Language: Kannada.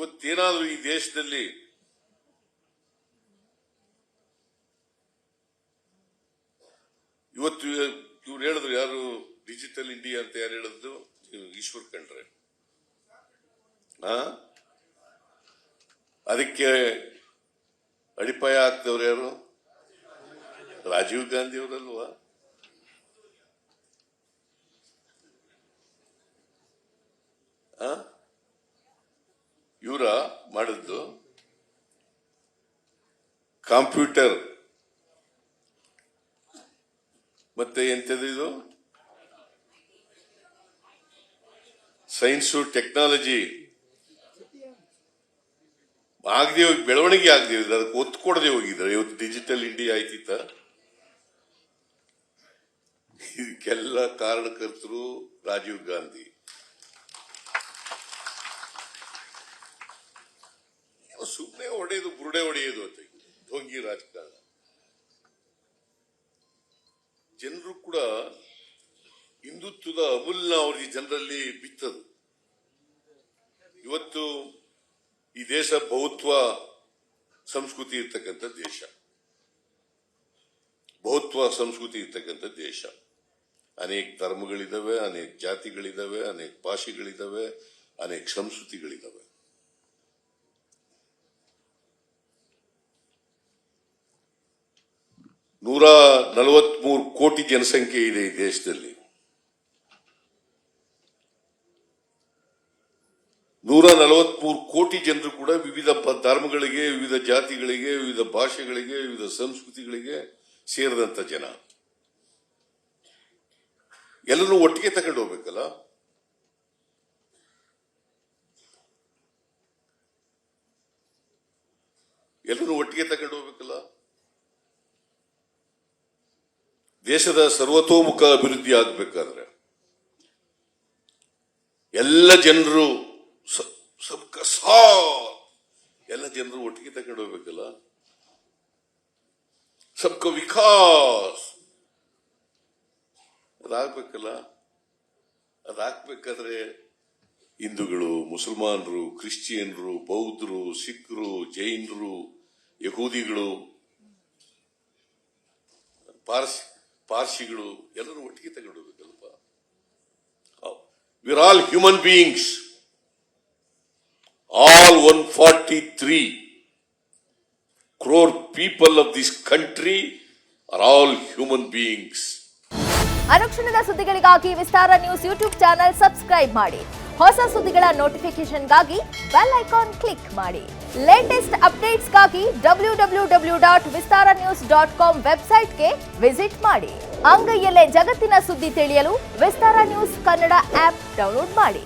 ಇವತ್ತೇನಾದ್ರೂ ಈ ದೇಶದಲ್ಲಿ ಇವತ್ತು ಇವ್ರು ಹೇಳಿದ್ರು, ಯಾರು ಡಿಜಿಟಲ್ ಇಂಡಿಯಾ ಅಂತ ಯಾರು ಹೇಳಿದ್ರು? ಈಶ್ವರ್ ಖಂಡ್ರೆ. ಅದಕ್ಕೆ ಅಡಿಪಾಯ ಹಾಕ್ದವ್ರು ಯಾರು? ರಾಜೀವ್ ಗಾಂಧಿ ಅವರಲ್ವಾ? ಇವರ ಮಾಡಿದ್ದು ಕಂಪ್ಯೂಟರ್ ಮತ್ತೆ ಎಂತದ್ದು ಇದು ಸೈನ್ಸು ಟೆಕ್ನಾಲಜಿ ಆಗದೆ ಹೋಗಿ ಬೆಳವಣಿಗೆ ಆಗದೆ ಹೋಗಿದ್ರೆ, ಅದಕ್ಕೆ ಒತ್ತು ಕೊಡದೆ ಹೋಗಿದ್ರೆ ಇವತ್ತು ಡಿಜಿಟಲ್ ಇಂಡಿಯಾ ಆಯ್ತಿತ್ತ? ಇದಕ್ಕೆಲ್ಲ ಕಾರಣಕರ್ತರು ರಾಜೀವ್ ಗಾಂಧಿ. ಸುಮ್ಮನೆ ಹೊಡೆಯೋದು, ಬುರುಡೆ ಹೊಡೆಯೋದು ಅಂತ ಢೋಂಗಿ ರಾಜಕಾರಣ. ಜನರು ಕೂಡ ಹಿಂದುತ್ವದ ಅಮೂಲ್ಯ ಅವರಿಗೆ ಜನರಲ್ಲಿ ಬಿತ್ತದು. ಇವತ್ತು ಈ ದೇಶ ಬಹುತ್ವ ಸಂಸ್ಕೃತಿ ಇರ್ತಕ್ಕಂಥ ದೇಶ, ಬಹುತ್ವ ಸಂಸ್ಕೃತಿ ಇರ್ತಕ್ಕಂಥ ದೇಶ. ಅನೇಕ ಧರ್ಮಗಳಿದಾವೆ, ಅನೇಕ ಜಾತಿಗಳಿದಾವೆ, ಅನೇಕ ಭಾಷೆಗಳಿದಾವೆ, ಅನೇಕ ಸಂಸ್ಕೃತಿಗಳಿದಾವೆ. ನೂರ 43 ಕೋಟಿ ಜನಸಂಖ್ಯೆ ಇದೆ ಈ ದೇಶದಲ್ಲಿ. 143 ಕೋಟಿ ಜನರು ಕೂಡ ವಿವಿಧ ಧರ್ಮಗಳಿಗೆ, ವಿವಿಧ ಜಾತಿಗಳಿಗೆ, ವಿವಿಧ ಭಾಷೆಗಳಿಗೆ, ವಿವಿಧ ಸಂಸ್ಕೃತಿಗಳಿಗೆ ಸೇರಿದಂತ ಜನ. ಎಲ್ಲರೂ ಒಟ್ಟಿಗೆ ತಗೊಂಡು ಹೋಗ್ಬೇಕಲ್ಲ. ಎಲ್ಲರೂ ಒಟ್ಟಿಗೆ ತಗೊಂಡು ಹೋಗ್ಬೇಕಲ್ಲ. ದೇಶದ ಸರ್ವತೋಮುಖ ಅಭಿವೃದ್ಧಿ ಆಗಬೇಕಾದ್ರೆ ಎಲ್ಲ ಜನರು ಎಲ್ಲ ಜನರು ಒಟ್ಟಿಗೆ ತಗೊಂಡು ಹೋಗ್ಬೇಕಲ್ಲ. ಸಬ್ಕ ವಿಕಾಸ್ ಅದಾಗಬೇಕಲ್ಲ. ಅದಾಗಬೇಕಾದ್ರೆ ಹಿಂದೂಗಳು, ಮುಸಲ್ಮಾನರು, ಕ್ರಿಶ್ಚಿಯನ್ರು, ಬೌದ್ಧರು, ಸಿಖ್ರು, ಜೈನರು, ಯಹೂದಿಗಳು, ಪಾರ್ಸಿಗಳು ಎಲ್ಲರೂ ಒಟ್ಟಿಗೆ ತಗೊಂಡು ಹೋಗ್ಬೇಕಲ್ಪ. We are all human beings. All 143 crore people of this country are all human beings. ಅನುಕ್ಷಣದ ಸುದ್ದಿಗಳಿಗಾಗಿ ವಿಸ್ತಾರ ನ್ಯೂಸ್ ಯೂಟ್ಯೂಬ್ ಚಾನೆಲ್ ಸಬ್ಸ್ಕ್ರೈಬ್ ಮಾಡಿ. ಹೊಸ ಸುದ್ದಿಗಳ ನೋಟಿಫಿಕೇಶನ್ಗಾಗಿ ಬೆಲ್ ಐಕಾನ್ ಕ್ಲಿಕ್ ಮಾಡಿ. ಲೇಟೆಸ್ಟ್ ಅಪ್ಡೇಟ್ಸ್ಗಾಗಿ www.vistaranews.com ವೆಬ್ಸೈಟ್ಗೆ ವಿಸಿಟ್ ಮಾಡಿ. ಅಂಗೈಯಲ್ಲೇ ಜಗತ್ತಿನ ಸುದ್ದಿ ತಿಳಿಯಲು ವಿಸ್ತಾರ ನ್ಯೂಸ್ ಕನ್ನಡ ಆಪ್ ಡೌನ್ಲೋಡ್ ಮಾಡಿ.